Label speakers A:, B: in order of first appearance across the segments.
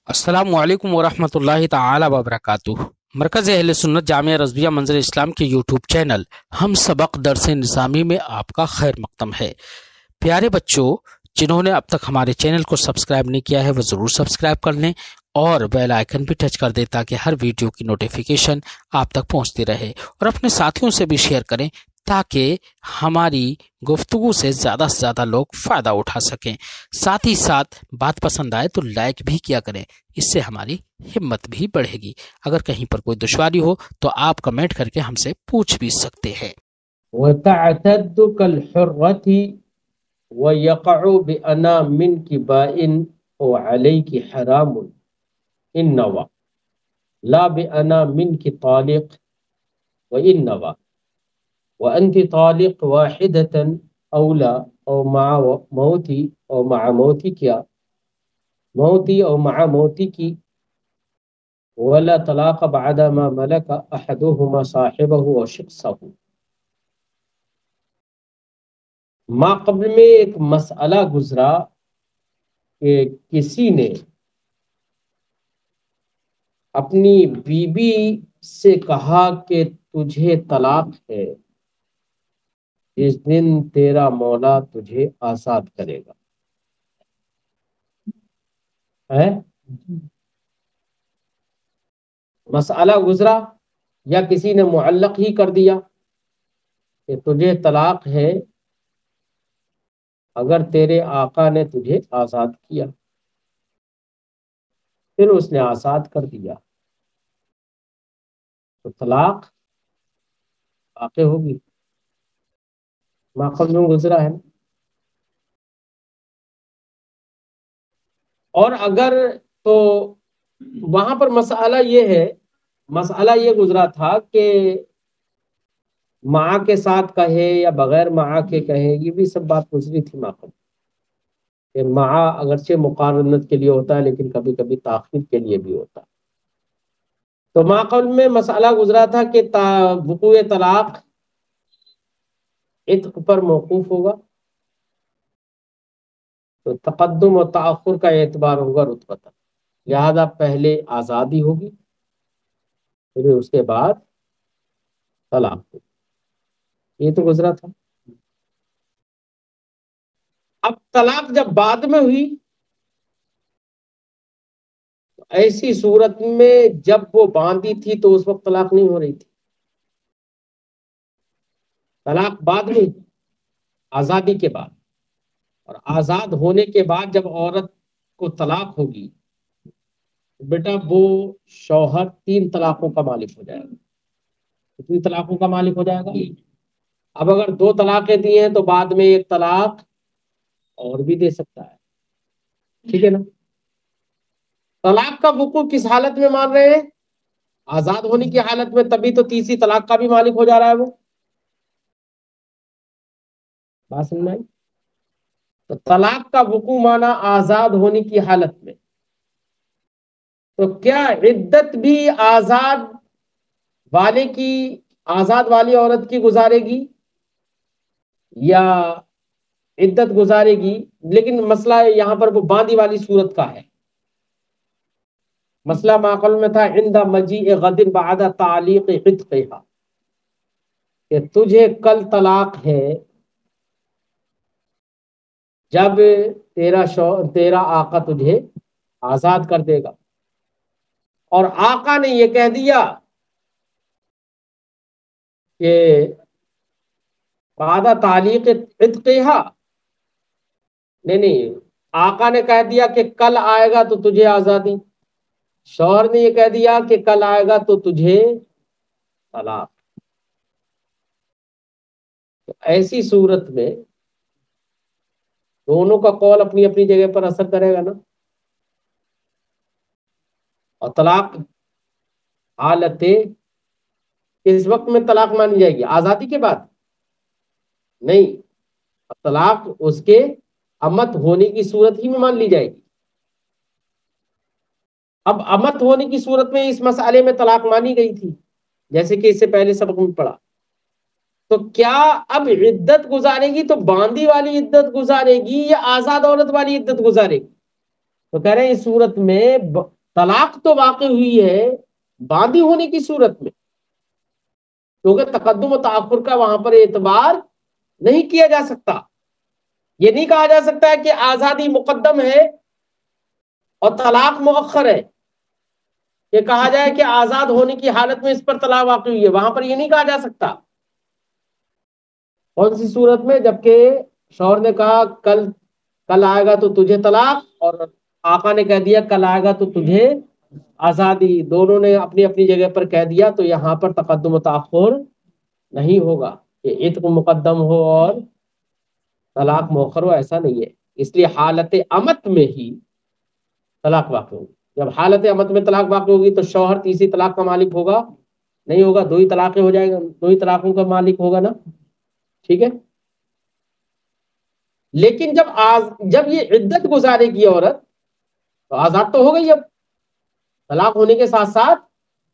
A: السلام علیکم ورحمۃ اللہ تعالی وبرکاتہ۔ مرکز اہل سنت جامعہ رضویہ منظر اسلام کے یوٹیوب چینل ہم سبق درس نظامی میں آپ کا خیر مقدم ہے۔ پیارے بچوں، جنہوں نے اب تک ہمارے چینل کو سبسکرائب نہیں کیا ہے وہ ضرور سبسکرائب کر لیں اور بیل آئیکن بھی ٹچ کر دیں تاکہ ہر ویڈیو کی نوٹیفیکیشن آپ تک پہنچتی رہے، اور اپنے ساتھیوں سے بھی شیئر کریں تاکہ ہماری گفتگو سے زیادہ لوگ فائدہ اٹھا سکیں۔ ساتھ ہی ساتھ بات پسند آئے تو لائک بھی کیا کریں، اس سے ہماری ہمت بھی بڑھے گی۔ اگر کہیں پر کوئی دشواری ہو تو آپ کمنٹ کر کے ہم سے پوچھ بھی سکتے ہیں۔
B: وتعتد كالحرة ويقع بأنا منك بائن وعليك حرام إن نوى لا بأنا منك طالق وإن نوى وأنت طالق واحدة أولى أو مع موتي أو مع موتك موتي أو مع موتك ولا طلاق بعد ما ملك أحدهما صاحبه وشخصه۔ ما قبل میں ایک مسئلہ گزرا کہ کسی نے اپنی بیوی سے کہا کہ تجھے طلاق ہے جس دن تیرا مولا تجھے آزاد کرے گا ہے۔ مسئلہ گزرا یا کسی نے معلق ہی کر دیا کہ تجھے طلاق ہے اگر تیرے آقا نے تجھے آزاد کیا، پھر اس نے آزاد کر دیا تو طلاق واقع ہوگی۔ ما قبل میں گزرا ہے نا۔ اور اگر تو وہاں پر مسئلہ یہ گزرا تھا کہ ماں کے ساتھ کہے یا بغیر ماں کے کہے، یہ بھی سب بات گزری تھی ما قبل کہ ماں اگرچہ مقارنت کے لیے ہوتا ہے لیکن کبھی کبھی تاخیر کے لیے بھی ہوتا ہے۔ تو ما قبل میں مسئلہ گزرا تھا کہ وقوع طلاق عتق پر موقوف ہوگا، تو تقدم و تاخر کا اعتبار ہوگا رتبتاً، لہذا پہلے آزادی ہوگی پھر اس کے بعد طلاق ہوگی، یہ تو گزرا تھا۔ اب طلاق جب بعد میں ہوئی تو ایسی صورت میں جب وہ باندھی تھی تو اس وقت طلاق نہیں ہو رہی تھی، طلاق بعد میں آزادی کے بعد، اور آزاد ہونے کے بعد جب عورت کو طلاق ہوگی بیٹا وہ شوہر 3 طلاقوں کا مالک ہو جائے گا۔ کتنی طلاقوں کا مالک ہو جائے گا؟ اب اگر 2 طلاقیں دی ہیں تو بعد میں 1 طلاق اور بھی دے سکتا ہے، ٹھیک ہے نا۔ طلاق کا وقوع کس حالت میں مان رہے ہیں؟ آزاد ہونے کی حالت میں، تبھی تو تیسری طلاق کا بھی مالک ہو جا رہا ہے وہ۔ بات سمجھ میں آئی؟ تو طلاق کا وقوع مانا آزاد ہونے کی حالت میں، تو کیا عدت بھی آزاد والی عورت کی گزارے گی یا عدت گزارے گی؟ لیکن مسئلہ یہاں پر وہ باندھی والی صورت کا ہے۔ مسئلہ معقل میں تھا عند مجیء غد بعد تعلیق عتقها، کہ تجھے کل طلاق ہے جب تیرا آقا تجھے آزاد کر دے گا، اور آقا نے یہ کہہ دیا کہ بعد تعلیق عتقها، نہیں آقا نے کہہ دیا کہ کل آئے گا تو تجھے آزادی، شوہر نے یہ کہہ دیا کہ کل آئے گا تو تجھے طلاق۔ تو ایسی صورت میں دونوں کا قول اپنی اپنی جگہ پر اثر کرے گا نا۔ اور طلاق حالت اس وقت میں طلاق مانی جائے گی آزادی کے بعد نہیں، طلاق اس کے امت ہونے کی صورت ہی میں مان لی جائے گی۔ اب امت ہونے کی صورت میں اس مسئلے میں طلاق مانی گئی تھی جیسے کہ اس سے پہلے سبق میں پڑھا، تو کیا اب عدت گزارے گی تو باندھی والی عدت گزارے گی یا آزاد عورت والی عدت گزارے گی؟ تو کہہ رہے ہیں اس صورت میں طلاق تو واقع ہوئی ہے باندھی ہونے کی صورت میں، کیونکہ تقدم و تاخر کا وہاں پر اعتبار نہیں کیا جا سکتا. یہ نہیں کہا جا سکتا ہے کہ آزادی مقدم ہے اور طلاق مؤخر ہے. یہ کہا جائے کہ آزاد ہونے کی حالت میں اس پر طلاق واقع ہوئی ہے، وہاں پر یہ نہیں کہا جا سکتا. کون سی صورت میں؟ جبکہ شوہر نے کہا کل آئے گا تو تجھے طلاق، اور آقا نے کہہ دیا کل آئے گا تو تجھے آزادی. دونوں نے اپنی اپنی جگہ پر کہہ دیا، تو یہاں پر تقدم و تاخر نہیں ہوگا کہ عتق مقدم ہو اور طلاق مؤخر ہو، ایسا نہیں ہے. اس لیے حالت امت میں ہی طلاق واقع ہوگی. جب حالت امت میں طلاق واقع ہوگی تو شوہر تیسری طلاق کا مالک ہوگا نہیں ہوگا، دو ہی طلاقیں ہو جائے گا، دو ہی طلاقوں کا مالک ہوگا نا. ٹھیک ہے. لیکن جب یہ عدت گزارے گی عورت تو آزاد تو ہو گئی، اب طلاق ہونے کے ساتھ ساتھ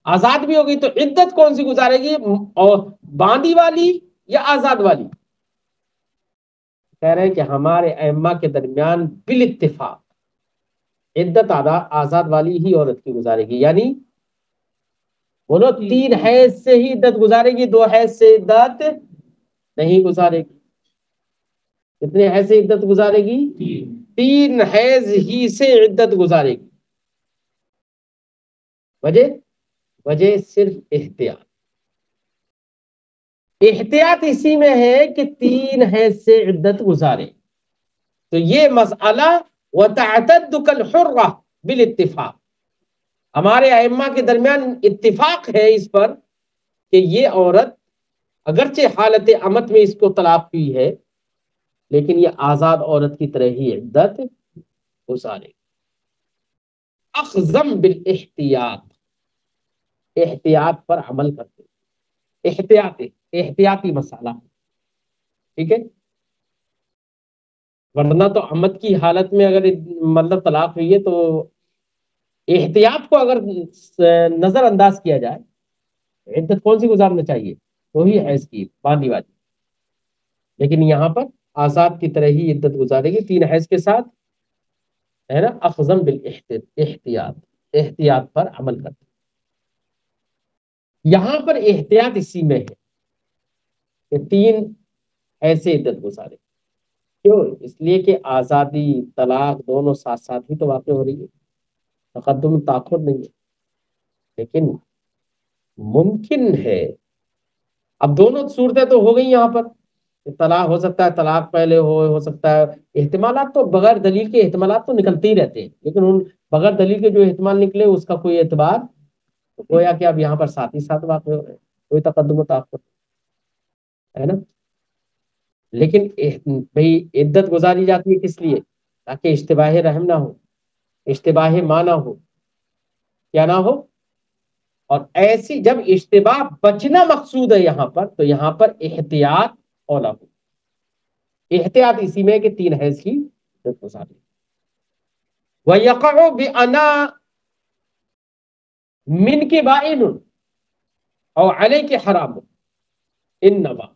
B: آزاد بھی ہو گئی. تو عدت کون سی گزارے گی، اور باندھی والی یا آزاد والی؟ کہہ رہے ہیں کہ ہمارے ائمہ کے درمیان بالاتفاق عدت آزاد والی ہی عورت کی گزارے گی. یعنی بولو 3 حیض سے ہی عدت گزارے گی، 2 حیض سے عدت نہیں گزارے گی. کتنے حیض سے عدت گزارے گی؟ 3 حیض ہی سے عدت گزارے گی. وجہ صرف احتیاط اسی میں ہے کہ 3 حیض سے عدت گزارے. تو یہ مسئلہ وتعتد كالحرة بالاتفاق، ہمارے ائمہ کے درمیان اتفاق ہے اس پر کہ یہ عورت اگرچہ حالت امت میں اس کو طلاق ہوئی ہے لیکن یہ آزاد عورت کی طرح ہی عدت گزارے. اخذم بالاحتیاط، احتیاط پر عمل کرتے، احتیاطی مسئلہ. ٹھیک ہے. ورنہ تو امت کی حالت میں اگر مطلب طلاق ہوئی ہے تو احتیاط کو اگر نظر انداز کیا جائے عدت کون سی گزارنا چاہیے؟ وہی حیض کی باندھی والی. لیکن یہاں پر آزاد کی طرح ہی عدت گزارے گی 3 حیض کے ساتھ، ہے نا. اخذم بالاحتیاط، احتیاط پر عمل کرتے. یہاں پر احتیاط اسی میں ہے کہ 3 ایسے عدت گزارے. کیوں؟ اس لیے کہ آزادی طلاق دونوں ساتھ ساتھ ہی تو واقع ہو رہی ہے، تقدم تاخر نہیں ہے. لیکن ممکن ہے، اب دونوں صورتیں تو ہو گئی یہاں پر، طلاق ہو سکتا ہے طلاق پہلے ہو سکتا ہے. احتمالات تو بغیر دلیل کے احتمالات تو نکلتے ہی رہتے ہیں، لیکن ان بغیر دلیل کے جو احتمال نکلے اس کا کوئی اعتبار گویا کہ اب یہاں پر ساتھ ہی ساتھ واقع ہو رہے ہیں، کوئی تقدم و تاخر ہے نا. لیکن بھئی عدت گزاری جاتی ہے کس لیے؟ تاکہ اشتباہ رحم نہ ہو، اشتباہ ماں نہ ہو، کیا نہ ہو. اور ایسی جب اشتباہ بچنا مقصود ہے یہاں پر تو یہاں پر احتیاط اولا ہو. احتیاط اسی میں کہ 3 حیض کی عدت گزاری. وَيَقَعُ بِأَنَا مِنْكِ بَائِنٌ اور عَلَيْكِ حَرَامٌ انما،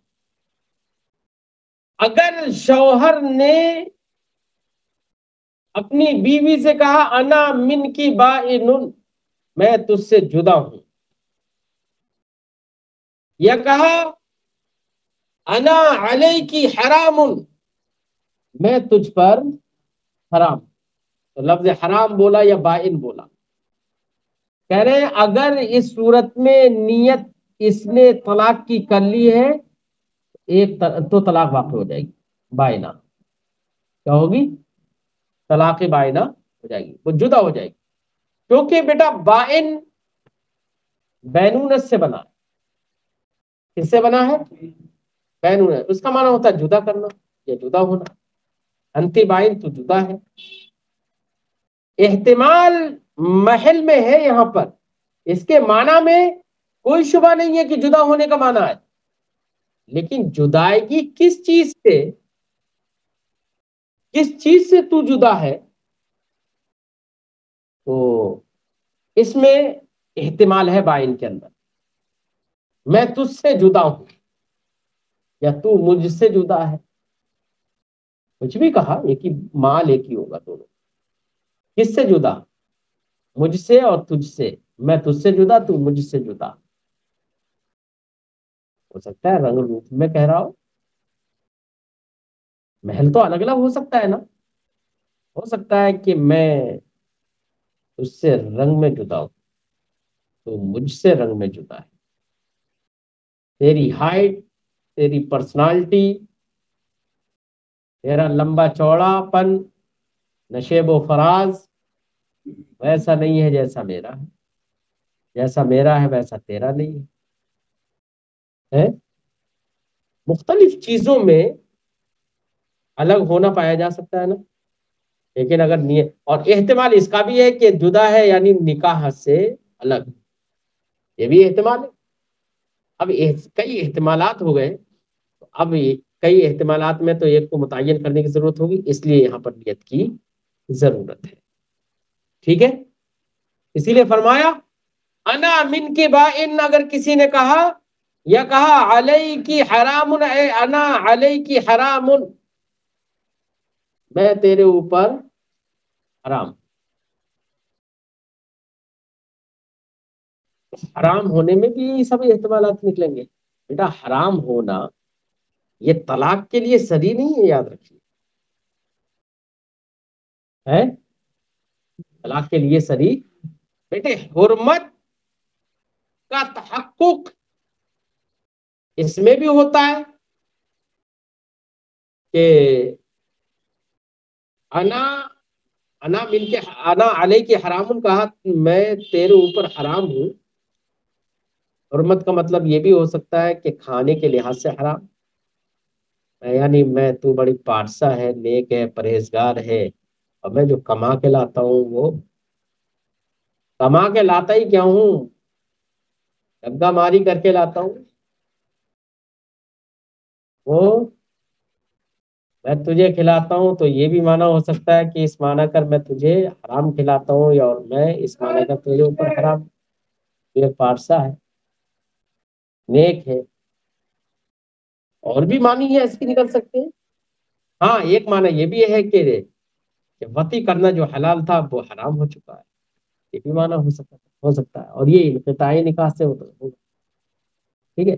B: اگر شوہر نے اپنی بیوی سے کہا انا من کی بائن، میں تجھ سے جدا ہوں، یا کہا انا علیکی حرام، میں تجھ پر حرام، تو لفظ حرام بولا یا بائن بولا. کہہ رہے ہیں اگر اس صورت میں نیت اس نے طلاق کی کر لی ہے ایک تو طلاق واقع ہو جائے گی، بائنہ کیا ہوگی؟ طلاق بائنہ ہو جائے گی، وہ جدا ہو جائے گی. کیونکہ بیٹا بائن بینونت سے بنا ہے. کس سے بنا ہے؟ بینونت. اس کا معنی ہوتا ہے جدا کرنا یا جدا ہونا. انتی بائن تو جدا ہے. احتمال محل میں ہے یہاں پر، اس کے معنی میں کوئی شبہ نہیں ہے کہ جدا ہونے کا معنی ہے. لیکن جدائیگی کس چیز سے تو جدا ہے، تو اس میں احتمال ہے بائن کے اندر. میں تجھ سے جدا ہوں یا تو مجھ سے جدا ہے، کچھ بھی کہا ایک ہی مال ایک ہی ہوگا دونوں. کس سے جدا؟ مجھ سے اور تجھ سے، میں تجھ سے جدا، تو مجھ سے جدا. ہو سکتا ہے رنگ روپ میں کہہ رہا ہو، محل تو الگ الگ ہو سکتا ہے نا. ہو سکتا ہے کہ میں تجھ سے رنگ میں جدا ہوں، تو مجھ سے رنگ میں جدا ہے. تیری ہائٹ، تیری پرسنالٹی، تیرا لمبا چوڑا پن، نشیب و فراز ویسا نہیں ہے جیسا میرا ہے. جیسا میرا ہے ویسا تیرا نہیں ہے. مختلف چیزوں میں الگ ہونا پایا جا سکتا ہے نا. لیکن اگر نیت اور احتمال اس کا بھی ہے کہ جدا ہے یعنی نکاح سے الگ، یہ بھی احتمال ہے. اب کئی احتمالات ہو گئے. اب کئی احتمالات میں تو ایک کو متعین کرنے کی ضرورت ہوگی، اس لیے یہاں پر نیت کی ضرورت ہے. ٹھیک ہے، اسی لیے فرمایا انا من کے بائن. اگر کسی نے کہا یا کہا علیہ کی حرام، اے انا علیہ کی حرام، میں تیرے اوپر حرام. حرام ہونے میں بھی سب احتمالات نکلیں گے. بیٹا حرام ہونا یہ طلاق کے لیے صریح نہیں ہے، یاد رکھیے. ہے طلاق کے لیے صریح. بیٹے حرمت کا تحقق اس میں بھی ہوتا ہے کہ انا انا من کے انا علیہ کی حرام کہا، میں تیرے اوپر حرام ہوں. حرمت کا مطلب یہ بھی ہو سکتا ہے کہ کھانے کے لحاظ سے حرام، یعنی میں تو بڑی پارسا ہے، نیک ہے، پرہیزگار ہے، اور میں جو کما کے لاتا ہوں وہ کما کے لاتا ہی کیا ہوں، ڈگا ماری کر کے لاتا ہوں. وہ میں تجھے کھلاتا ہوں تو یہ بھی معنی ہو سکتا ہے کہ اس معنی کر میں تجھے حرام کھلاتا ہوں، یا اور میں اس معنی کر تیرے اوپر حرام. یہ پارسا ہے، نیک ہے. اور بھی معنی ہے اس کی نکل سکتے ہیں. ہاں ایک معنی یہ بھی ہے کہ وطی کرنا جو حلال تھا وہ حرام ہو چکا ہے. یہ بھی معنی ہو سکتا ہے، اور یہ انقطاعی نکاح سے ہوگا. ٹھیک ہے،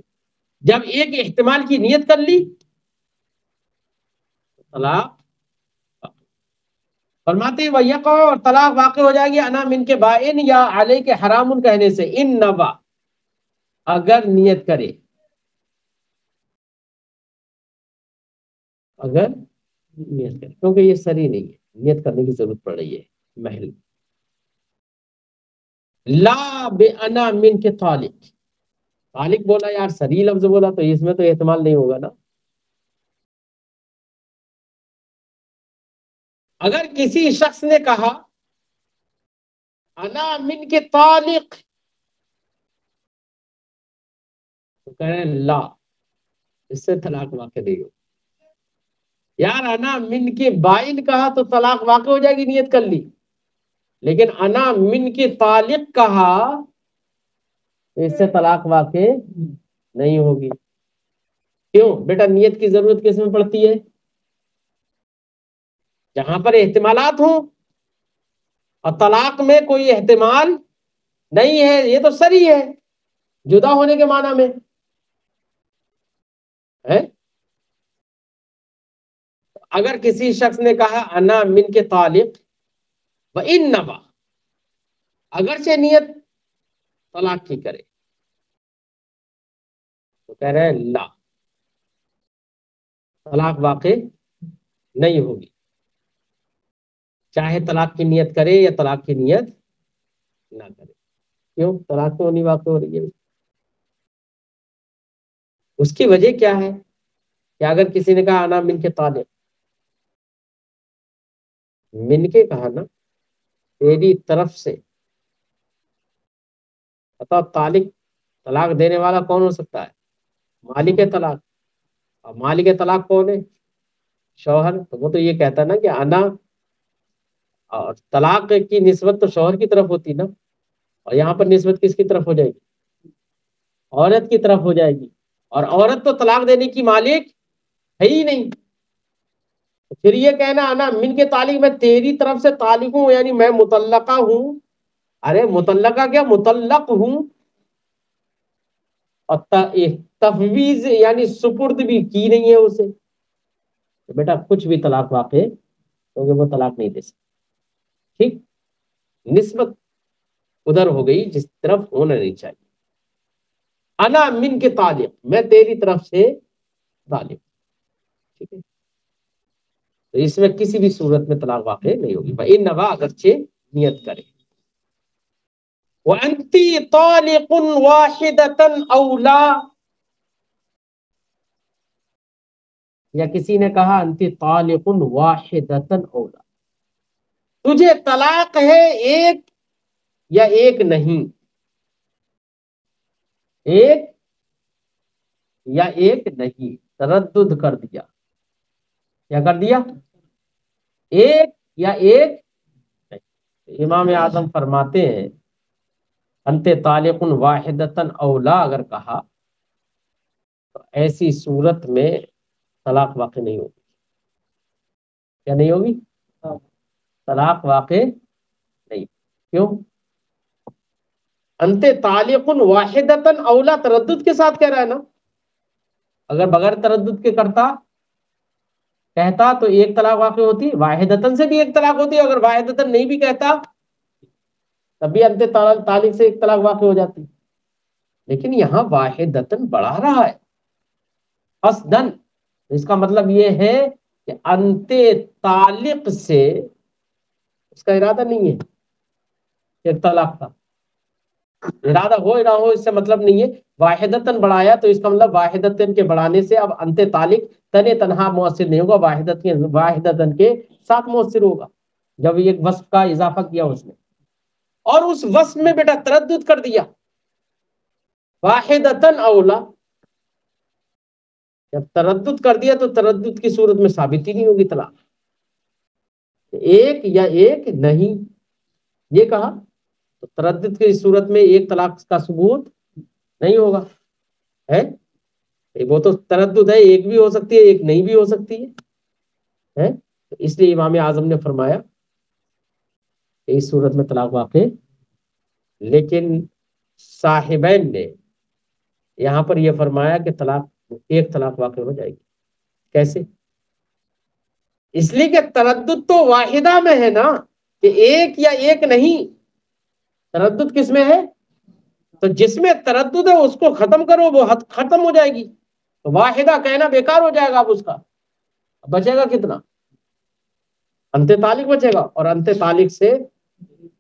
B: جب ایک احتمال کی نیت کر لی طلاق. فرماتے ہیں وَيَقَعُ، اور طلاق واقع ہو جائے گی انا من کے بائن یا علیہ کے حرام کہنے سے. ان نوا، اگر نیت کرے، اگر نیت کرے، کیونکہ یہ سری نہیں ہے، نیت کرنے کی ضرورت پڑ رہی ہے. محل لا بے انا من کے طالق. طالق بولا یار، سری لفظ بولا تو اس میں تو احتمال نہیں ہوگا نا. اگر کسی شخص نے کہا انا من کے طالق، تو کہہ رہے ہیں لا، اس سے طلاق واقع نہیں ہو. یار انا من کے بائن کہا تو طلاق واقع ہو جائے گی، نیت کر لی. لیکن انا من کے طالق کہا تو اس سے طلاق واقع نہیں ہوگی. کیوں بیٹا؟ نیت کی ضرورت کس میں پڑتی ہے؟ جہاں پر احتمالات ہوں، اور طلاق میں کوئی احتمال نہیں ہے، یہ تو سری ہے جدا ہونے کے معنی میں ہے. اگر کسی شخص نے کہا انا من کے طالق وَإِنَّمَا، اگرچہ نیت طلاق کی کرے، تو کہہ رہے ہیں لا، طلاق واقع نہیں ہوگی. چاہے طلاق کی نیت کرے یا طلاق کی نیت نہ کرے. کیوں طلاق کیوں نہیں واقع ہو رہی ہے؟ اس کی وجہ کیا ہے کہ اگر کسی نے کہا انا من کے طالق، من کے کہا نا، تیری طرف سے. بتاؤ طالق، طلاق دینے والا کون ہو سکتا ہے؟ مالک طلاق. اور مالک طلاق کون ہے؟ شوہر. تو وہ تو یہ کہتا نا کہ انا، اور طلاق کی نسبت تو شوہر کی طرف ہوتی نا، اور یہاں پر نسبت کس کی طرف ہو جائے گی؟ عورت کی طرف ہو جائے گی. اور عورت تو طلاق دینے کی مالک ہے ہی نہیں. پھر یہ کہنا انا من کے تعلق میں تیری طرف سے تعلق ہوں یعنی میں متعلقہ ہوں. ارے متعلقہ کیا متعلق ہوں. اور تفویض یعنی سپرد بھی کی نہیں ہے اسے. بیٹا کچھ بھی طلاق واقع کیونکہ وہ طلاق نہیں دے سکتے. ٹھیک نسبت ادھر ہو گئی جس طرف ہونا نہیں چاہیے. انا من کے تعلق میں تیری طرف سے تعلق. ٹھیک ہے تو اس میں کسی بھی صورت میں طلاق واقع نہیں ہوگی. بھائی نوا اگرچہ نیت کرے. وَأَنْتِ طَالِقٌ وَاحِدَةً أَوْ لَا یا کسی نے کہا انتی طالق واحدۃ أَوْ لَا تجھے طلاق ہے ایک یا ایک نہیں. ایک یا ایک نہیں تردد کر دیا. کیا کر دیا؟ ایک یا ایک نہیں. امام اعظم فرماتے ہیں انت طالق واحدۃ أَوْ لَا اگر کہا تو ایسی صورت میں طلاق واقع نہیں ہوگی. کیا نہیں ہوگی؟ طلاق واقع نہیں. کیوں؟ انت طالق واحدۃ أَوْ لَا تردد کے ساتھ کہہ رہا ہے نا. اگر بغیر تردد کے کہتا تو ایک طلاق واقع ہوتی. واحدتن سے بھی ایک طلاق ہوتی. اگر واحدتن نہیں بھی کہتا تب بھی انت طالق سے ایک طلاق واقع ہو جاتی. لیکن یہاں واحدتن بڑھا رہا ہے قصدن. اس کا مطلب یہ ہے کہ انت طالق سے اس کا ارادہ نہیں ہے ایک طلاق کا. ارادہ ہو نہ ہو اس سے مطلب نہیں ہے. واحدتن بڑھایا تو اس کا مطلب واحدتن کے بڑھانے سے اب انت طالق تنہا مؤثر نہیں ہوگا. واحدتن کے ساتھ مؤثر ہوگا جب ایک وصف کا اضافہ کیا اس نے. اور اس وصف میں بیٹا تردد کر دیا. واحدتن أَوْ لَا جب تردد کر دیا تو تردد کی صورت میں ثابت ہی نہیں ہوگی طلاق. ایک یا ایک نہیں یہ کہا تو تردد کی صورت میں ایک طلاق کا ثبوت نہیں ہوگا. ہے وہ تو تردد ہے. ایک بھی ہو سکتی ہے ایک نہیں بھی ہو سکتی ہے. اس لیے امام اعظم نے فرمایا کہ اس صورت میں طلاق واقع. لیکن صاحبین نے یہاں پر یہ فرمایا کہ ایک طلاق واقع ہو جائے گی. کیسے؟ اس لیے کہ تردد تو واحدہ میں ہے نا کہ ایک یا ایک نہیں. تردد کس میں ہے؟ تو جس میں تردد ہے اس کو ختم کرو وہ ختم ہو جائے گی. تو واحدہ کہنا بیکار ہو جائے گا. اب اس کا بچے گا کتنا؟ انت طالق بچے گا. اور انت طالق سے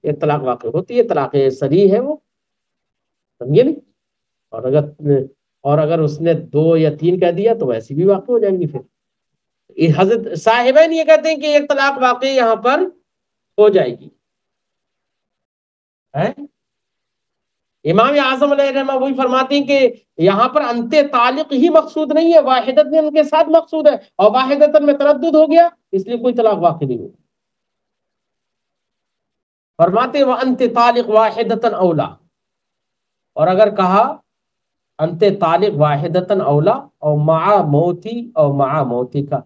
B: ایک طلاق واقع ہوتی ہے. طلاق صریح ہے وہ. سمجھے نہیں؟ اور اگر اس نے 2 یا 3 کہہ دیا تو ویسی بھی واقع ہو جائیں گی. پھر حضرت صاحبین یہ کہتے ہیں کہ ایک طلاق واقع یہاں پر ہو جائے گی. امام اعظم علیہ الرحمہ وہی فرماتے ہیں کہ یہاں پر انت طالق ہی مقصود نہیں ہے. واحدت میں ان کے ساتھ مقصود ہے. اور واحدتن میں تردد ہو گیا اس لیے کوئی طلاق واقع نہیں ہوگی. فرماتے ہیں وَأَنْتِ طَالِقْ وَاحِدَةً أَوْ لَا اور اگر کہا انت طالق واحدتن اولا او مع موتی کا.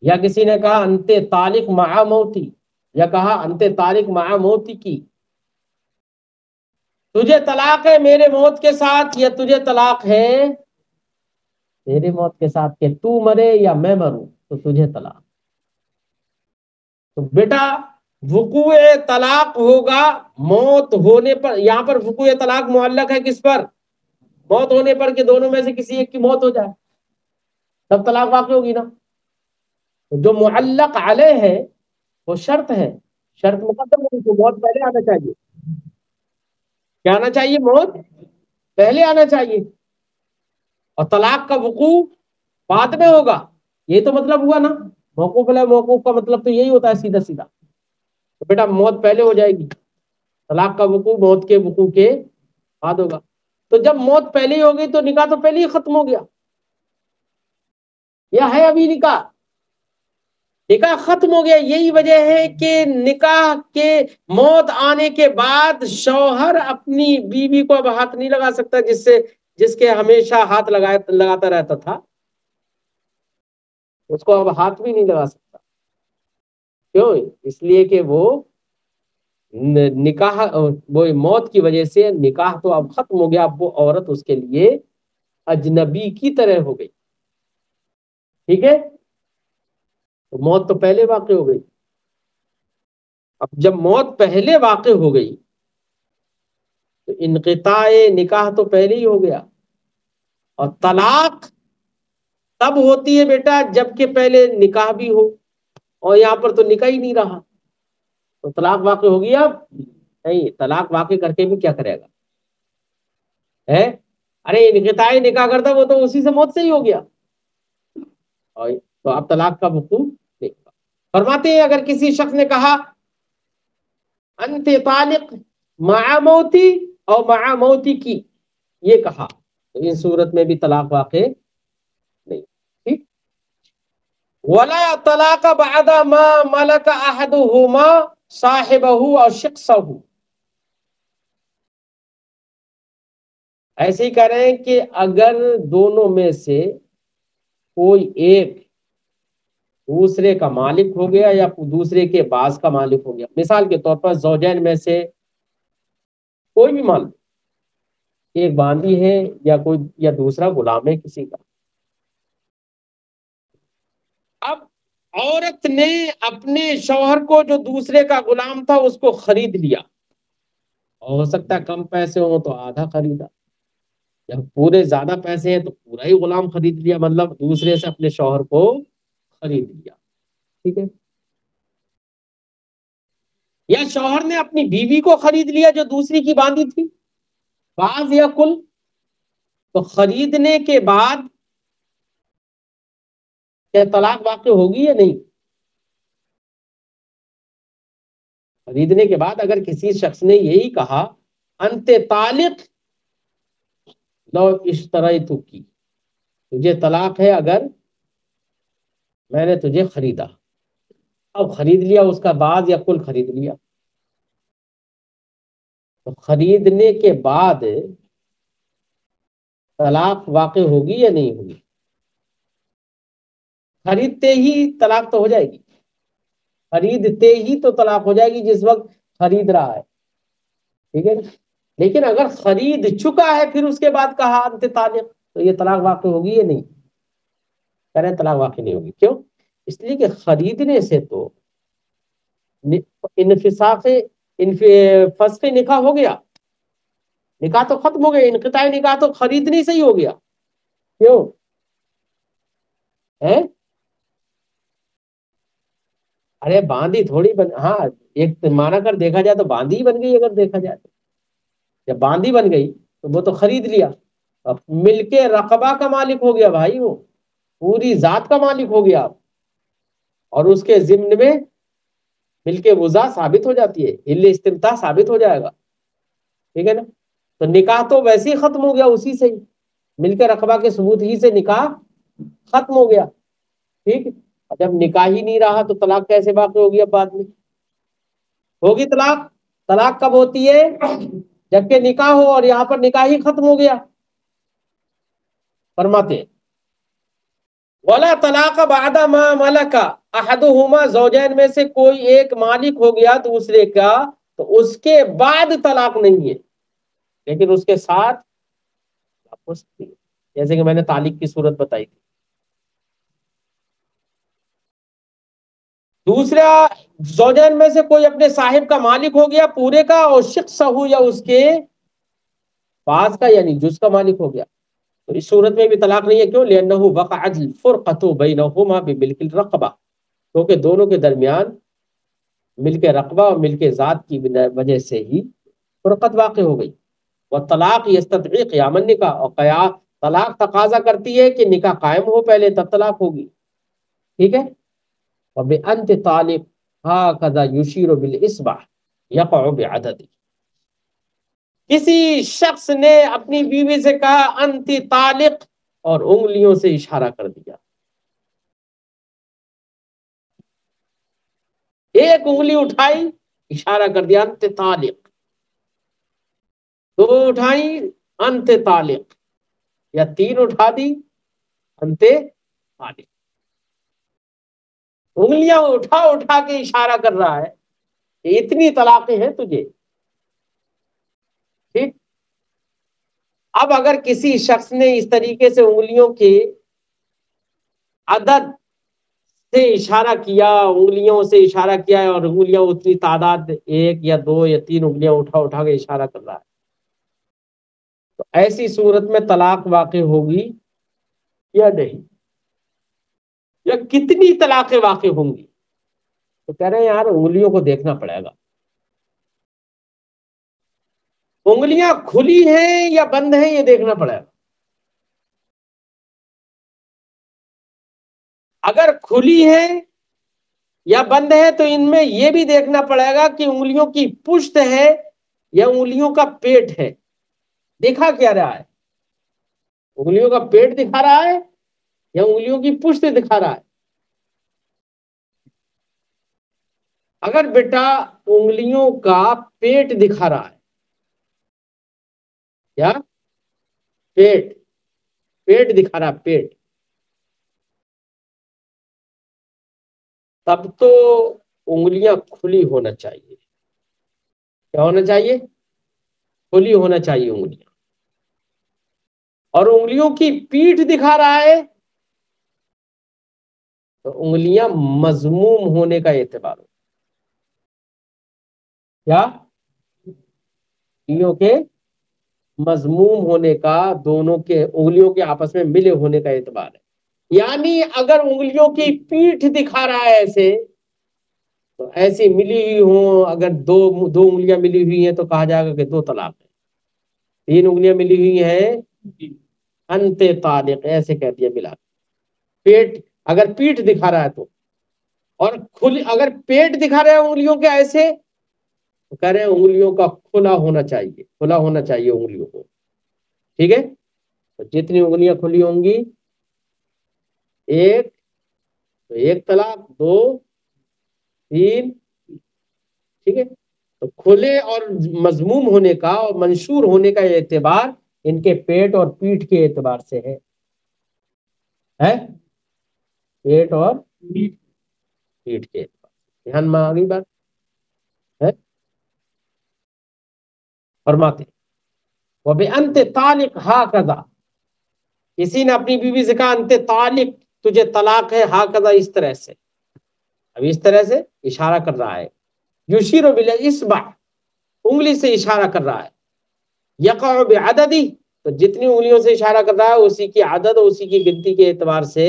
B: یا کسی نے کہا انت طالق مع موتی یا کہا انت طالق مع موتی کی. تجھے طلاق ہے میرے موت کے ساتھ یا تجھے طلاق ہے میرے موت کے ساتھ کہ تو مرے یا میں مروں تو تجھے طلاق. تو بیٹا وقوع طلاق ہوگا موت ہونے پر. یہاں پر وقوع طلاق معلق ہے کس پر؟ موت ہونے پر کہ دونوں میں سے کسی ایک کی موت ہو جائے تب طلاق واقع ہوگی نا. جو معلق علیہ ہے وہ شرط ہے. شرط مقدم ہوگی تو موت پہلے آنا چاہیے. کیا آنا چاہیے؟ موت پہلے آنا چاہیے. اور طلاق کا وقوع بعد میں ہوگا. یہ تو مطلب ہوا نا. موقوف علیہ موقوف کا مطلب تو یہی ہوتا ہے سیدھا سیدھا. تو بیٹا موت پہلے ہو جائے گی. طلاق کا وقوع موت کے وقوع کے بعد ہوگا. تو جب موت پہلے ہی ہوگی تو نکاح تو پہلے ہی ختم ہو گیا. یا ہے ابھی نکاح ختم ہو گیا. یہی وجہ ہے کہ نکاح کے موت آنے کے بعد شوہر اپنی بیوی کو اب ہاتھ نہیں لگا سکتا جس کے ہمیشہ ہاتھ لگاتا رہتا تھا. اس کو اب ہاتھ بھی نہیں لگا سکتا. کیوں؟ اس لیے کہ وہ نکاح، وہ موت کی وجہ سے نکاح تو اب ختم ہو گیا، اب وہ عورت اس کے لیے اجنبی کی طرح ہو گئی. ٹھیک ہے، تو موت تو پہلے واقع ہو گئی. اب جب موت پہلے واقع ہو گئی تو انقطاع نکاح تو پہلے ہی ہو گیا. اور طلاق تب ہوتی ہے بیٹا جب کہ پہلے نکاح بھی ہو، اور یہاں پر تو نکاح ہی نہیں رہا، تو طلاق واقع ہوگی اب نہیں. طلاق واقع کر کے بھی کیا کرے گا ہے؟ ارے انقطاع نکاح کرتا وہ تو اسی سے موت سے ہی ہو گیا، اور تو اب طلاق کا وقوع نہیں. فرماتے ہیں اگر کسی شخص نے کہا انت طالق مع موتی اور مع موتی کی، یہ کہا تو ان صورت میں بھی طلاق واقع نہیں. ٹھیک. ولا طلاق بعد ما ملک احدهما صاحبہ اور شخصہ. ایسے ہی کہہ رہے ہیں کہ اگر دونوں میں سے کوئی ایک دوسرے کا مالک ہو گیا یا دوسرے کے بعض کا مالک ہو گیا، مثال کے طور پر زوجین میں سے کوئی بھی مالک، ایک باندی ہے یا کوئی یا دوسرا غلام ہے کسی کا. اب عورت نے اپنے شوہر کو جو دوسرے کا غلام تھا اس کو خرید لیا، ہو سکتا ہے کم پیسے ہوں تو آدھا خریدا، جب پورے زیادہ پیسے ہیں تو پورا ہی غلام خرید لیا، مطلب دوسرے سے اپنے شوہر کو خرید لیا. ٹھیک ہے، یا شوہر نے اپنی بیوی کو خرید لیا جو دوسری کی باندھی تھی، بعض یا کل. تو خریدنے کے بعد کیا طلاق واقع ہوگی یا نہیں؟ خریدنے کے بعد اگر کسی شخص نے یہی کہا انت طالق لو اشتریت کی، تجھے طلاق ہے اگر میں نے تجھے خریدا. اب خرید لیا اس کا بعض یا کل خرید لیا، تو خریدنے کے بعد طلاق واقع ہوگی یا نہیں ہوگی؟ خریدتے ہی طلاق تو ہو جائے گی، خریدتے ہی تو طلاق ہو جائے گی جس وقت خرید رہا ہے. ٹھیک ہے، لیکن اگر خرید چکا ہے پھر اس کے بعد کہا انت طالق، تو یہ طلاق واقع ہوگی یا نہیں؟ کہہ رہے ہیں طلاق واقع نہیں ہوگی. کیوں؟ اس لیے کہ خریدنے سے تو انفساخ فسخ نکاح ہو گیا، نکاح تو ختم ہو گیا، انقطاع نکاح تو خریدنے سے ہی ہو گیا. کیوں ہے؟ ارے باندھی تھوڑی بن، ہاں ایک مانا کر دیکھا جائے تو باندھی ہی بن گئی. اگر دیکھا جائے تو جب باندھی بن گئی تو وہ تو خرید لیا، اب مل کے رقبہ کا مالک ہو گیا بھائی، وہ پوری ذات کا مالک ہو گیا. اور اس کے ضمن میں مل کے وضع ثابت ہو جاتی ہے، حل استمتاع ثابت ہو جائے گا. ٹھیک ہے نا؟ تو نکاح تو ویسے ہی ختم ہو گیا اسی سے ہی، مل کے رقبہ کے ثبوت ہی سے نکاح ختم ہو گیا. ٹھیک ہے، جب نکاح ہی نہیں رہا تو طلاق کیسے واقع ہوگی؟ اب بعد میں ہوگی طلاق. طلاق کب ہوتی ہے؟ جبکہ نکاح ہو، اور یہاں پر نکاح ہی ختم ہو گیا. فرماتے ہیں ولا طلاق بعد ما ملک احدهما، زوجین میں سے کوئی ایک مالک ہو گیا دوسرے کا تو اس کے بعد طلاق نہیں ہے، لیکن اس کے ساتھ طلاق ہو سکتی ہے، جیسے کہ میں نے طالق کی صورت بتائی تھی. دوسرا زوجین میں سے کوئی اپنے صاحب کا مالک ہو گیا پورے کا، اور شخص ہو یا اس کے بعض کا یعنی جز کا مالک ہو گیا، تو اس صورت میں بھی طلاق نہیں ہے. کیوں؟ لأنه وقعت الفرقة بينهما بملك الرقبة، کیونکہ دونوں کے درمیان ملک رقبہ اور ملک ذات کی وجہ سے ہی فرقت واقع ہو گئی. والطلاق يستدعي قيام النکاح، اور طلاق تقاضا کرتی ہے کہ نکاح قائم ہو پہلے تب طلاق ہوگی. ٹھیک ہے، وبأنت طالق هكذا يشير بالإصبع يقع بعدد. کسی شخص نے اپنی بیوی سے کہا انت طالق اور انگلیوں سے اشارہ کر دیا، ایک انگلی اٹھائی اشارہ کر دیا انت طالق، دو اٹھائی انت طالق، یا تین اٹھا دی انت طالق. انگلیاں اٹھا اٹھا کے اشارہ کر رہا ہے کہ اتنی طلاقیں ہیں تجھے. ٹھیک. اب اگر کسی شخص نے اس طریقے سے انگلیوں کے عدد سے اشارہ کیا، انگلیوں سے اشارہ کیا ہے، اور انگلیاں اتنی تعداد 1 یا 2 یا 3 انگلیاں اٹھا اٹھا کے اشارہ کر رہا ہے، تو ایسی صورت میں طلاق واقع ہوگی یا نہیں، یا کتنی طلاقیں واقع ہوں گی؟ تو کہہ رہے ہیں یار انگلیوں کو دیکھنا پڑے گا، انگلیاں کھلی ہیں یا بند ہیں یہ دیکھنا پڑے گا. اگر کھلی ہے یا بند ہے تو ان میں یہ بھی دیکھنا پڑے گا کہ انگلیوں کی پشت ہے یا انگلیوں کا پیٹ ہے. دکھا کیا رہا ہے؟ انگلیوں کا پیٹ دکھا رہا ہے یا انگلیوں کی پشت دکھا رہا ہے؟ اگر بیٹا انگلیوں کا پیٹ دکھا رہا ہے، کیا پیٹ، پیٹ دکھا رہا ہے پیٹ، تب تو انگلیاں کھلی ہونا چاہیے. کیا ہونا چاہیے؟ کھلی ہونا چاہیے انگلیاں. اور انگلیوں کی پیٹھ دکھا رہا ہے تو انگلیاں مضموم ہونے کا اعتبار ہو. کیا؟ انگلیوں کے مضموم ہونے کا، دونوں کے انگلیوں کے آپس میں ملے ہونے کا اعتبار ہے. یعنی اگر انگلیوں کی پیٹھ دکھا رہا ہے ایسے، تو ایسی ملی ہوئی ہوں، اگر دو دو انگلیاں ملی ہوئی ہیں تو کہا جائے گا کہ 2 طلاق ہے. 3 انگلیاں ملی ہوئی ہیں، انت طالق ایسے کہہ دیا ملا. پیٹ اگر پیٹھ دکھا رہا ہے تو، اور اگر پیٹ دکھا رہا ہے انگلیوں کے ایسے، تو کہہ رہے ہیں انگلیوں کا کھلا ہونا چاہیے، کھلا ہونا چاہیے انگلیوں کو. ٹھیک ہے. تو جتنی انگلیاں کھلی ہوں گی، 1 تو 1 طلاق، 2 3. ٹھیک ہے. تو کھلے اور مضموم ہونے کا اور منشور ہونے کا اعتبار ان کے پیٹ اور پیٹھ کے اعتبار سے ہے. پیٹ اور پیٹھ کے اعتبار سے. دھیان میں آ گئی بات ہے؟ فرماتے وَبِأَنْتِ طالق هَكَذَا، کسی نے اپنی بیوی سے کہا انت طالق، تجھے طلاق ہے، ہاکذا اس طرح سے. اب اس طرح سے اشارہ کر رہا ہے، یشیر بالاصبع، انگلی سے اشارہ کر رہا ہے، یقع بعددی، تو جتنی انگلیوں سے اشارہ کر رہا ہے اسی کی عدد، اسی کی گنتی کے اعتبار سے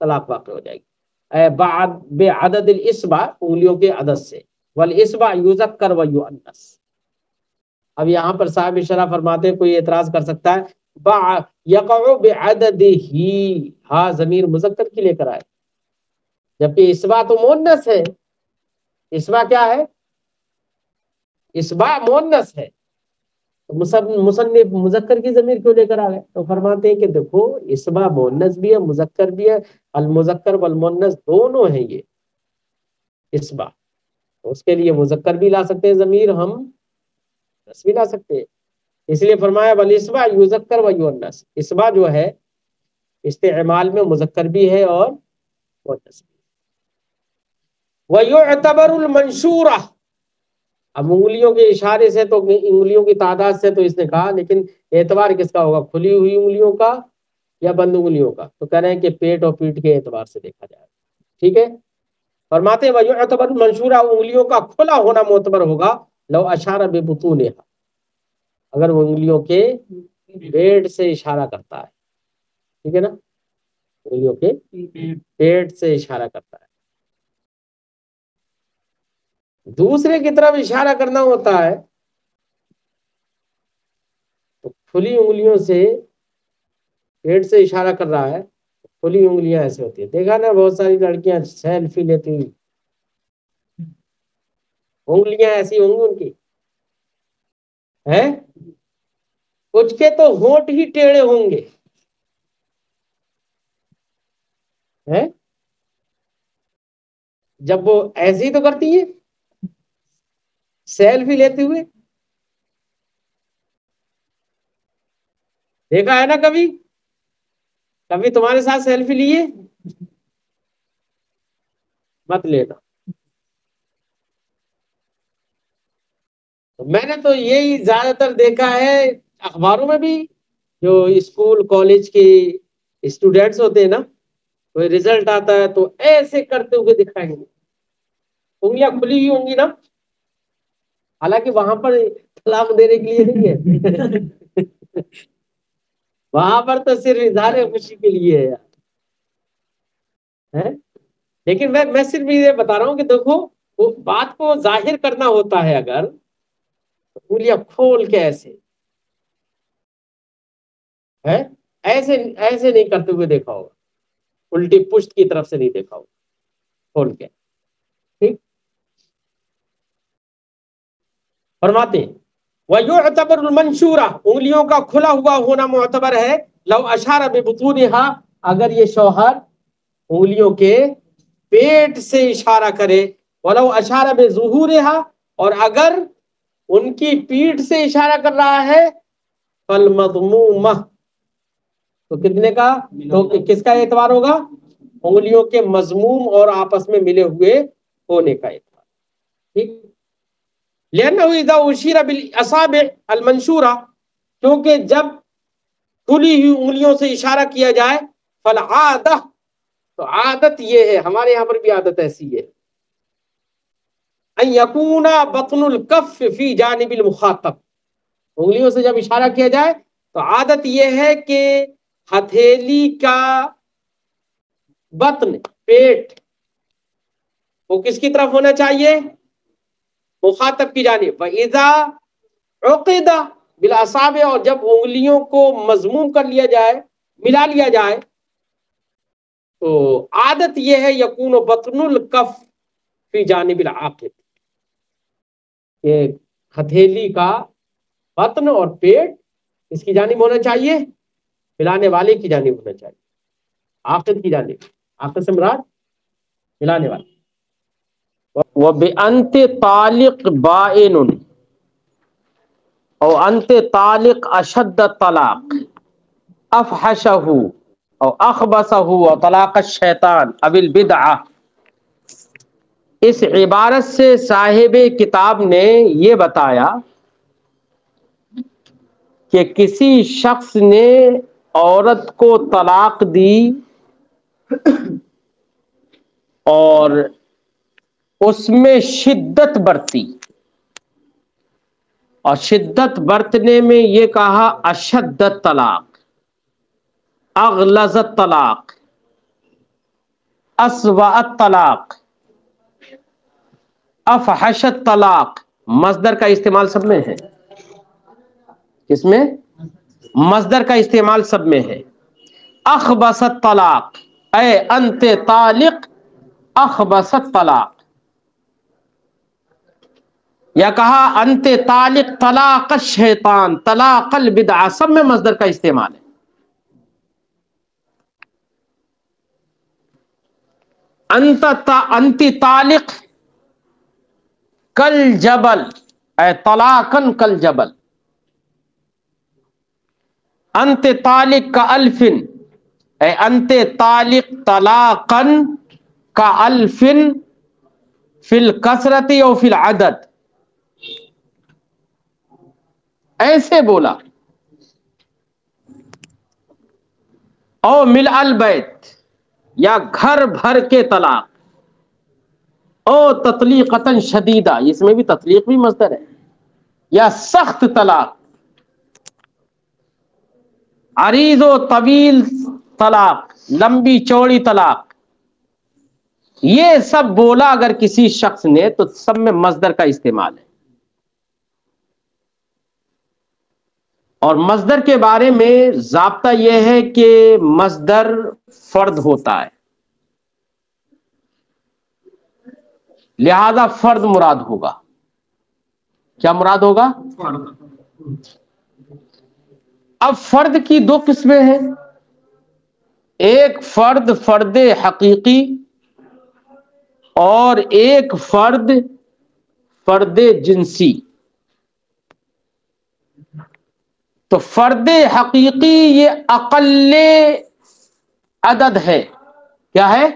B: طلاق واقع ہو جائے گی. بعد بعدد الاصبع، انگلیوں کے عدد سے. والاصبع یذکر و یؤنث. اب یہاں پر صاحب شرح فرماتے ہیں کوئی اعتراض کر سکتا ہے، یقع بعددہ، ہاں ضمیر مذکر کی لے کر آئے، جبکہ اصبع تو مؤنث ہے. اصبع کیا ہے؟ اصبع مؤنث ہے. مصنف مذکر کی ضمیر کیوں لے کر آ گئے؟ تو فرماتے ہیں کہ دیکھو اصبع مؤنث بھی ہے، مذکر بھی ہے، المذکر والمؤنث دونوں ہیں یہ اصبع. اس کے لیے مذکر بھی لا سکتے ہیں ضمیر ہم، مؤنث بھی لا سکتے ہیں. اس لیے فرمایا والاصبع یذکر و یؤنث، اصبع جو ہے استعمال میں مذکر بھی ہے اور مؤنث بھی. وَيُعْتَبَرُ الْمَنْشُورَةُ، اب انگلیوں کے اشارے سے تو انگلیوں کی تعداد سے تو اس نے کہا، لیکن اعتبار کس کا ہوگا؟ کھلی ہوئی انگلیوں کا یا بند انگلیوں کا؟ تو کہہ رہے ہیں کہ پیٹ اور پیٹ کے اعتبار سے دیکھا جائے. ٹھیک ہے. فرماتے ہیں وَيُعْتَبَرُ الْمَنْشُورَةُ، انگلیوں کا کھلا ہونا معتبر ہوگا لو اشار ببطونها، اگر وہ انگلیوں کے پیٹ سے اشارہ کرتا ہے. ٹھیک ہے نا، انگلیوں کے پیٹ سے اشارہ کرتا ہے. دوسرے کی طرف اشارہ کرنا ہوتا ہے تو کھلی انگلیوں سے، پیٹ سے اشارہ کر رہا ہے، کھلی انگلیاں ایسے ہوتی ہیں. دیکھا نا بہت ساری لڑکیاں سیلفی لیتی ہوئی، انگلیاں ایسی ہوں گی ان کی ہیں، کچھ کے تو ہونٹ ہی ٹیڑھے ہوں گے ہیں، جب وہ ایسی ہی تو کرتی ہیں سیلفی لیتے ہوئے. دیکھا ہے نا کبھی؟ کبھی تمہارے ساتھ سیلفی لیے؟ مت لینا. میں نے تو یہی زیادہ تر دیکھا ہے اخباروں میں بھی، جو اسکول کالج کے اسٹوڈینٹس ہوتے ہیں نا، کوئی رزلٹ آتا ہے تو ایسے کرتے ہوئے دکھائیں گے، انگلیاں کھلی ہوئی ہوں گی نا، حالانکہ وہاں پر طلاق دینے کے لیے نہیں ہے وہاں پر تو صرف اظہار خوشی کے لیے ہے یار. لیکن میں صرف یہ بتا رہا ہوں کہ دیکھو، وہ بات کو ظاہر کرنا ہوتا ہے اگر، انگلیاں کھول کے ایسے ہے، ایسے ایسے نہیں کرتے ہوئے دیکھا ہوگا، الٹی پشت کی طرف سے نہیں دیکھا ہوگا، کھول کے. ٹھیک، فرماتے ہیں وَيُعْتَبَرُ الْمَنْشُورَ، انگلیوں کا کھلا ہوا ہونا معتبر ہے. لو اشار ببطونها، اگر یہ شوہر انگلیوں کے پیٹ سے اشارہ کرے. وَلَوْ أَشَارَ بِظُهُورِهَا، اور اگر ان کی پیٹھ سے اشارہ کر رہا ہے. فَالْمَضْمُومَةُ، تو کتنے کا، تو کس کا اعتبار ہوگا؟ انگلیوں کے مضموم اور آپس میں ملے ہوئے ہونے کا اعتبار. ٹھیک، لأنه إذا أشير بالأصابع المنشورة، کیونکہ جب کھلی ہوئی انگلیوں سے اشارہ کیا جائے. فالعادہ، تو عادت یہ ہے، ہمارے یہاں پر بھی عادت ایسی ہے، ان یکون بطن الکف فی جانب المخاطب، انگلیوں سے جب اشارہ کیا جائے تو عادت یہ ہے کہ ہتھیلی کا بطن، پیٹ، وہ کس کی طرف ہونا چاہیے؟ مخاطب کی جانب. وَإِذَا عُقِدَ بِالْأَصَابِعِ، اور جب انگلیوں کو مضموم کر لیا جائے، ملا لیا جائے، تو عادت یہ ہے یکون بطن الکف فی جانب العاقد، کہ ہتھیلی کا بطن اور پیٹ اس کی جانب ہونا چاہیے، ملانے والے کی جانب ہونا چاہیے، عاقد کی جانب. عاقد سے مراد ملانے والے. وَبِأَنْتِ طَالِقْ بَائِنٌ، او انت طالق اشد الطلاق افحشہ او اخبثہ و طلاق الشیطان اب البدعہ. اس عبارت سے صاحب کتاب نے یہ بتایا کہ کسی شخص نے عورت کو طلاق دی اور اس میں شدت برتی، اور شدت برتنے میں یہ کہا اشد طلاق، اغلظ طلاق، اسوأ طلاق، افحش طلاق. مصدر کا استعمال سب میں ہے، کس میں؟ مصدر کا استعمال سب میں ہے. اخبث طلاق، اے انت طالق اخبث طلاق، یا کہا انت طالق طلاق الشیطان طلاق البدعہ، سب میں مصدر کا استعمال ہے. انت طالق کل جبل، اے طلاقن کل جبل. انت طالق کا الفن، اے انت طالق طلاقن کا الفن فی الکثرت او فی العدد. ایسے بولا. او مل البیت، یا گھر بھر کے طلاق. او تطلیقتاً شدیدہ، اس میں بھی تطلیق بھی مصدر ہے، یا سخت طلاق. عریض و طویل طلاق، لمبی چوڑی طلاق. یہ سب بولا اگر کسی شخص نے تو سب میں مصدر کا استعمال ہے. اور مصدر کے بارے میں ضابطہ یہ ہے کہ مصدر فرد ہوتا ہے، لہذا فرد مراد ہوگا. کیا مراد ہوگا؟ اب فرد کی دو قسمیں ہیں، ایک فرد فرد حقیقی اور ایک فرد فرد جنسی. تو فرد حقیقی یہ اقل عدد ہے. کیا ہے؟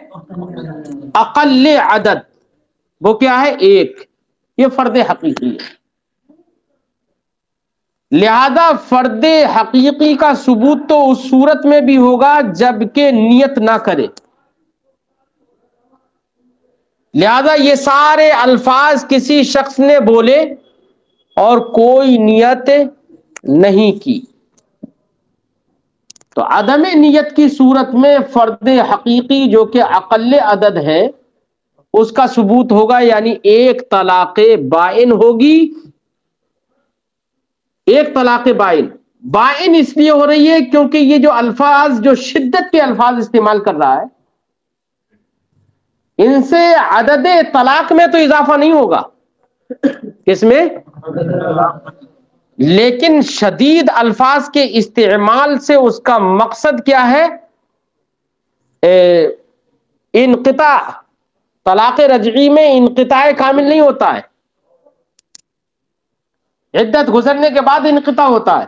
B: اقل عدد وہ کیا ہے؟ ایک. یہ فرد حقیقی ہے. لہذا فرد حقیقی کا ثبوت تو اس صورت میں بھی ہوگا جبکہ نیت نہ کرے. لہذا یہ سارے الفاظ کسی شخص نے بولے اور کوئی نیت نہیں کی، تو عدم نیت کی صورت میں فرد حقیقی جو کہ اقل عدد ہے اس کا ثبوت ہوگا، یعنی ایک طلاق بائن ہوگی. ایک طلاق بائن. بائن اس لیے ہو رہی ہے کیونکہ یہ جو الفاظ، جو شدت کے الفاظ استعمال کر رہا ہے، ان سے عدد طلاق میں تو اضافہ نہیں ہوگا. کس میں؟ لیکن شدید الفاظ کے استعمال سے اس کا مقصد کیا ہے؟ انقطاع. طلاق رجعی میں انقطاع کامل نہیں ہوتا ہے، عدت گزرنے کے بعد انقطاع ہوتا ہے.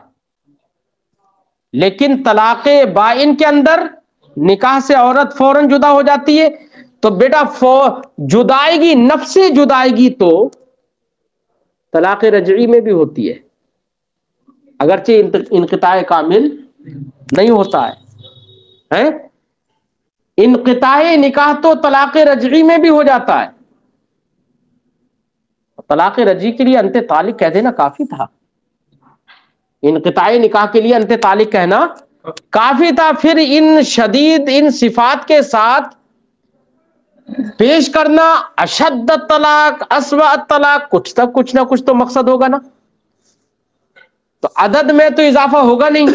B: لیکن طلاق بائن کے اندر نکاح سے عورت فوراً جدا ہو جاتی ہے. تو بیٹا جدائیگی، نفس جدائیگی تو طلاق رجعی میں بھی ہوتی ہے، اگرچہ انقطاع کامل نہیں ہوتا ہے. انقطاع نکاح تو طلاق رجعی میں بھی ہو جاتا ہے. طلاق رجعی کے لیے انت طالق کہہ دینا کافی تھا. انقطاع نکاح کے لیے انت طالق کہنا کافی تھا. پھر ان شدید ان صفات کے ساتھ پیش کرنا اشد الطلاق، اسوأ الطلاق، کچھ نہ کچھ تو مقصد ہوگا نا. تو عدد میں تو اضافہ ہوگا نہیں،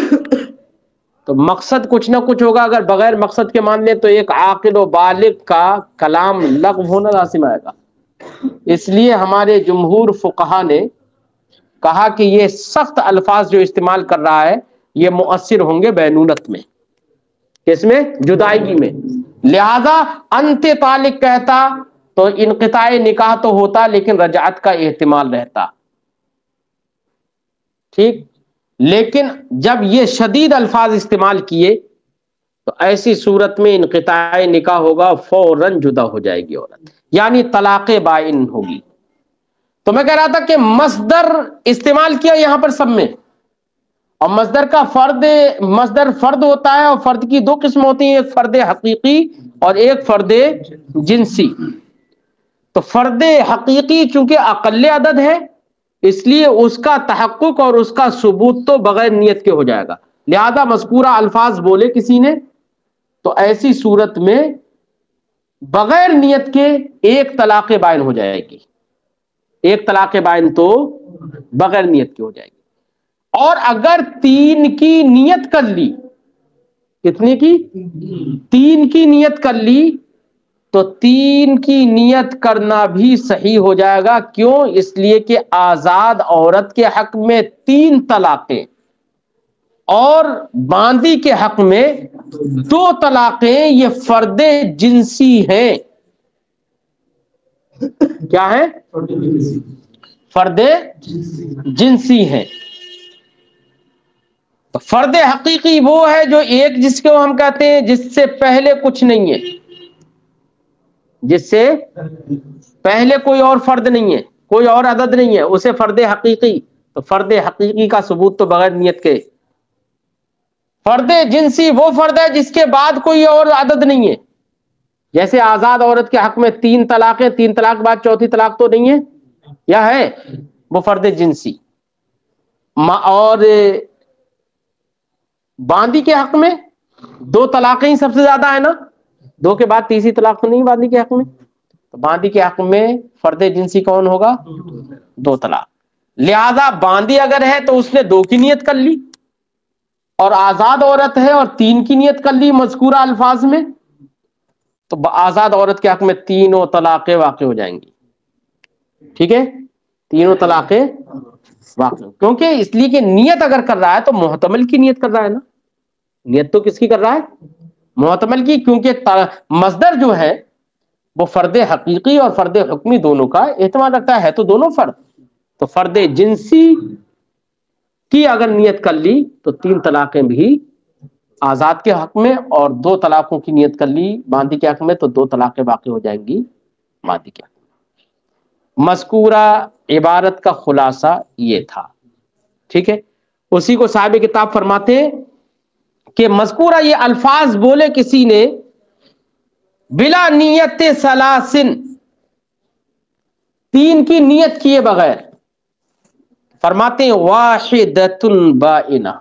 B: تو مقصد کچھ نہ کچھ ہوگا. اگر بغیر مقصد کے مان لیں تو ایک عاقل و بالغ کا کلام لغو ہونا لازم آئے گا. اس لیے ہمارے جمہور فقہا نے کہا کہ یہ سخت الفاظ جو استعمال کر رہا ہے یہ مؤثر ہوں گے بینونت میں. کس میں؟ جدائیگی میں. لہذا انت طالق کہتا تو انقطاع نکاح تو ہوتا لیکن رجعت کا احتمال رہتا. ٹھیک. لیکن جب یہ شدید الفاظ استعمال کیے تو ایسی صورت میں انقطاع نکاح ہوگا، فوراً جدا ہو جائے گی عورت، یعنی طلاق بائن ہوگی. تو میں کہہ رہا تھا کہ مصدر استعمال کیا یہاں پر سب میں، اور مصدر کا مصدر فرد ہوتا ہے، اور فرد کی دو قسم ہوتی ہیں، ایک فرد حقیقی اور ایک فرد جنسی. تو فرد حقیقی چونکہ اقل عدد ہے اس لیے اس کا تحقق اور اس کا ثبوت تو بغیر نیت کے ہو جائے گا. لہذا مذکورہ الفاظ بولے کسی نے تو ایسی صورت میں بغیر نیت کے ایک طلاق بائن ہو جائے گی. ایک طلاق بائن تو بغیر نیت کے ہو جائے گی. اور اگر 3 کی نیت کر لی، کتنے کی؟ 3 کی نیت کر لی تو 3 کی نیت کرنا بھی صحیح ہو جائے گا. کیوں؟ اس لیے کہ آزاد عورت کے حق میں 3 طلاقیں اور باندی کے حق میں 2 طلاقیں، یہ فرد جنسی ہیں. کیا ہے؟ فرد جنسی ہیں. تو فرد حقیقی وہ ہے جو ایک، جس کو ہم کہتے ہیں جس سے پہلے کچھ نہیں ہے، جس سے پہلے کوئی اور فرد نہیں ہے، کوئی اور عدد نہیں ہے، اسے فرد حقیقی. تو فرد حقیقی کا ثبوت تو بغیر نیت کے. فرد جنسی وہ فرد ہے جس کے بعد کوئی اور عدد نہیں ہے. جیسے آزاد عورت کے حق میں 3 طلاقیں، 3 طلاق بعد چوتھی طلاق تو نہیں ہے، یا ہے؟ وہ فرد جنسی. اور باندی کے حق میں 2 طلاقیں ہی سب سے زیادہ ہے نا، 2 کے بعد تیسری طلاق تو نہیں باندی کے حق میں. تو باندی کے حق میں فرد جنسی کون ہوگا؟ 2 طلاق. لہذا باندی اگر ہے تو اس نے 2 کی نیت کر لی، اور آزاد عورت ہے اور 3 کی نیت کر لی مذکورہ الفاظ میں، تو آزاد عورت کے حق میں 3 طلاقیں واقع ہو جائیں گی. ٹھیک ہے؟ 3 طلاقیں واقع، کیونکہ اس لیے کہ نیت اگر کر رہا ہے تو محتمل کی نیت کر رہا ہے نا. نیت تو کس کی کر رہا ہے؟ محتمل کی، کیونکہ مصدر جو ہے وہ فرد حقیقی اور فرد حکمی دونوں کا احتمال رکھتا ہے تو دونوں فرد. تو فرد جنسی کی اگر نیت کر لی تو 3 طلاقیں بھی آزاد کے حق میں، اور 2 طلاقوں کی نیت کر لی باندی کے حق میں تو 2 طلاقیں واقع ہو جائیں گی باندی کے حق میں۔ مذکورہ عبارت کا خلاصہ یہ تھا، ٹھیک ہے۔ اسی کو صاحب کتاب فرماتے ہیں کہ مذکورہ یہ الفاظ بولے کسی نے بلا نیت ثلاثن، 3 کی نیت کیے بغیر، فرماتے ہیں واحدۃ بائنہ،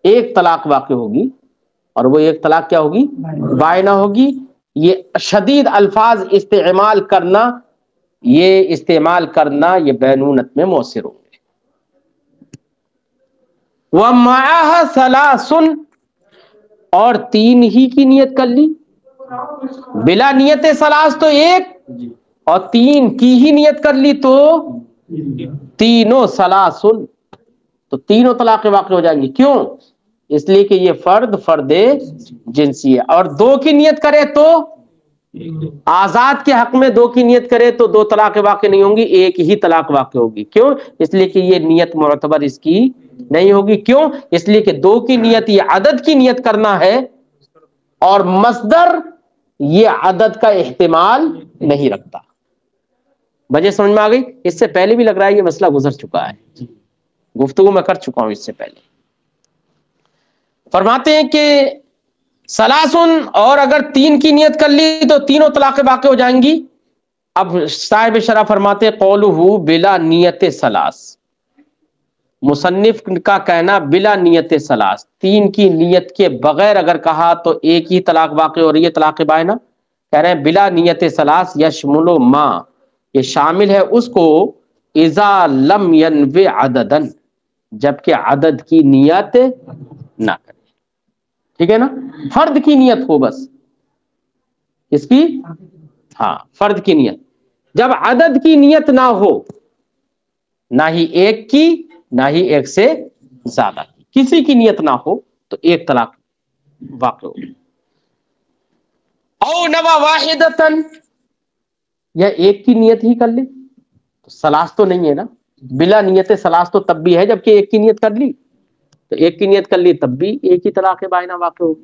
B: 1 طلاق واقع ہوگی، اور وہ 1 طلاق کیا ہوگی؟ بائنہ ہوگی۔ یہ شدید الفاظ استعمال کرنا یہ بینونت میں مؤثر ہوں گے۔ وَمَعَهَا ثَلَاثٌ، اور 3 ہی کی نیت کر لی، بلا نیت ثلاث تو 1، اور 3 کی ہی نیت کر لی تو تینوں ثلاثن، تو تینوں طلاقیں واقع ہو جائیں گی۔ کیوں؟ اس لیے کہ یہ فرد جنسی ہے، اور 2 کی نیت کرے تو آزاد کے حق میں 2 کی نیت کرے تو 2 طلاقیں واقع نہیں ہوں گی، 1 ہی طلاق واقع ہوگی۔ کیوں؟ اس لیے کہ یہ نیت معتبر اس کی نہیں ہوگی۔ کیوں؟ اس لیے کہ 2 کی نیت یہ عدد کی نیت کرنا ہے، اور مصدر یہ عدد کا احتمال نہیں رکھتا۔ وجہ سمجھ میں آ گئی؟ اس سے پہلے بھی لگ رہا ہے یہ مسئلہ گزر چکا ہے، گفتگو میں کر چکا ہوں اس سے پہلے۔ فرماتے ہیں کہ ثلاثن، اور اگر 3 کی نیت کر لی تو تینوں طلاقیں واقع ہو جائیں گی۔ اب صاحب شرح فرماتے ہیں قولہ بلا نیت ثلاث، مصنف کا کہنا بلا نیت ثلاث، 3 کی نیت کے بغیر اگر کہا تو 1 ہی طلاق واقع ہو رہی ہے، طلاق بائنہ۔ کہہ رہے ہیں بلا نیت ثلاث یشمل ما، یہ شامل ہے اس کو اذا لم ینوِ عددا، جبکہ عدد کی نیت نہ کرے، ٹھیک ہے نا؟ فرد کی نیت ہو بس، اس کی ہاں فرد کی نیت، جب عدد کی نیت نہ ہو، نہ ہی 1 کی نہ ہی 1 سے زیادہ کی، کسی کی نیت نہ ہو تو 1 طلاق واقع ہو۔ او نوا واحدتن، یا 1 کی نیت ہی کر لے تو ثلاث تو نہیں ہے نا، بلا نیت ثلاث تو تب بھی ہے جبکہ 1 کی نیت کر لی، تو 1 کی نیت کر لی تب بھی 1 ہی طلاق بائنہ واقع ہوگی،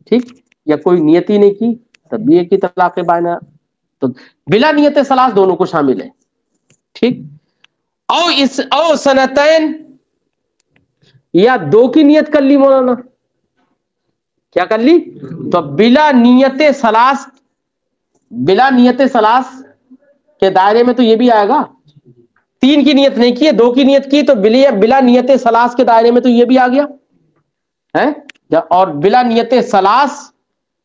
B: ٹھیک؟ یا کوئی نیت ہی نہیں کی تب بھی 1 ہی طلاق بائنہ، تو بلا نیت ثلاث دونوں کو شامل ہے، ٹھیک؟ او سنتین، یا 2 کی نیت کر لی مولانا، کیا کر لی؟ تو بلا نیت ثلاث کے دائرے میں تو یہ بھی آئے گا، 3 کی نیت نہیں کی ہے 2 کی نیت کی، تو بلا نیت ثلاث کے دائرے میں تو یہ بھی آ گیا ہے۔ اور بلا نیت ثلاث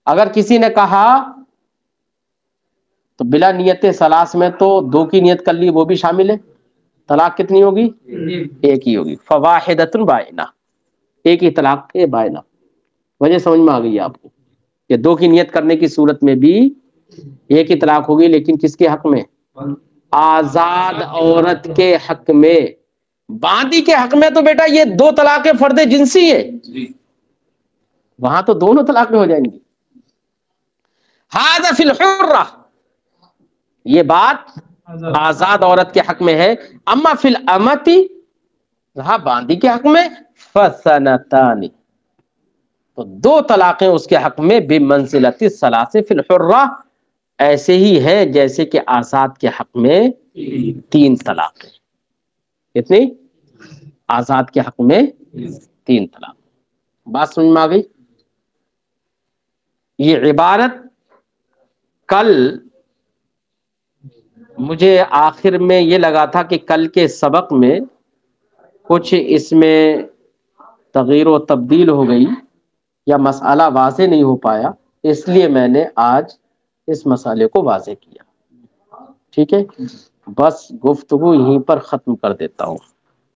B: اگر کسی نے کہا تو بلا نیت ثلاث میں تو 2 کی نیت کر لی وہ بھی شامل ہے، طلاق کتنی ہوگی؟ 1 ہی ہوگی۔ فواحدۃ بائنہ، 1 ہی طلاق بائنہ۔ وجہ سمجھ میں آ گئی آپ کو کہ 2 کی نیت کرنے کی صورت میں بھی 1 ہی طلاق ہوگی، لیکن کس کے حق میں؟ آزاد عورت کے حق میں۔ باندی کے حق میں تو بیٹا یہ 2 طلاقیں فرد جنسی ہے، وہاں تو دونوں طلاقیں ہو جائیں گی۔ ھذا فی الحرہ، یہ بات آزاد عورت کے حق میں ہے۔ اما فی الامۃ، رہا باندی کے حق میں، فسنتان، تو 2 طلاقیں اس کے حق میں بمنزلۃ الثلاث فی الحرہ، ایسے ہی ہے جیسے کہ آزاد کے حق میں 3 طلاقیں۔ کتنی؟ آزاد کے حق میں 3 طلاق۔ بات سمجھ میں آ گئی؟ یہ عبارت کل مجھے آخر میں یہ لگا تھا کہ کل کے سبق میں کچھ اس میں تغیر و تبدیل ہو گئی یا مسئلہ واضح نہیں ہو پایا، اس لیے میں نے آج اس مسئلے کو واضح کیا، ٹھیک ہے؟ بس گفتگو یہیں پر ختم کر دیتا ہوں۔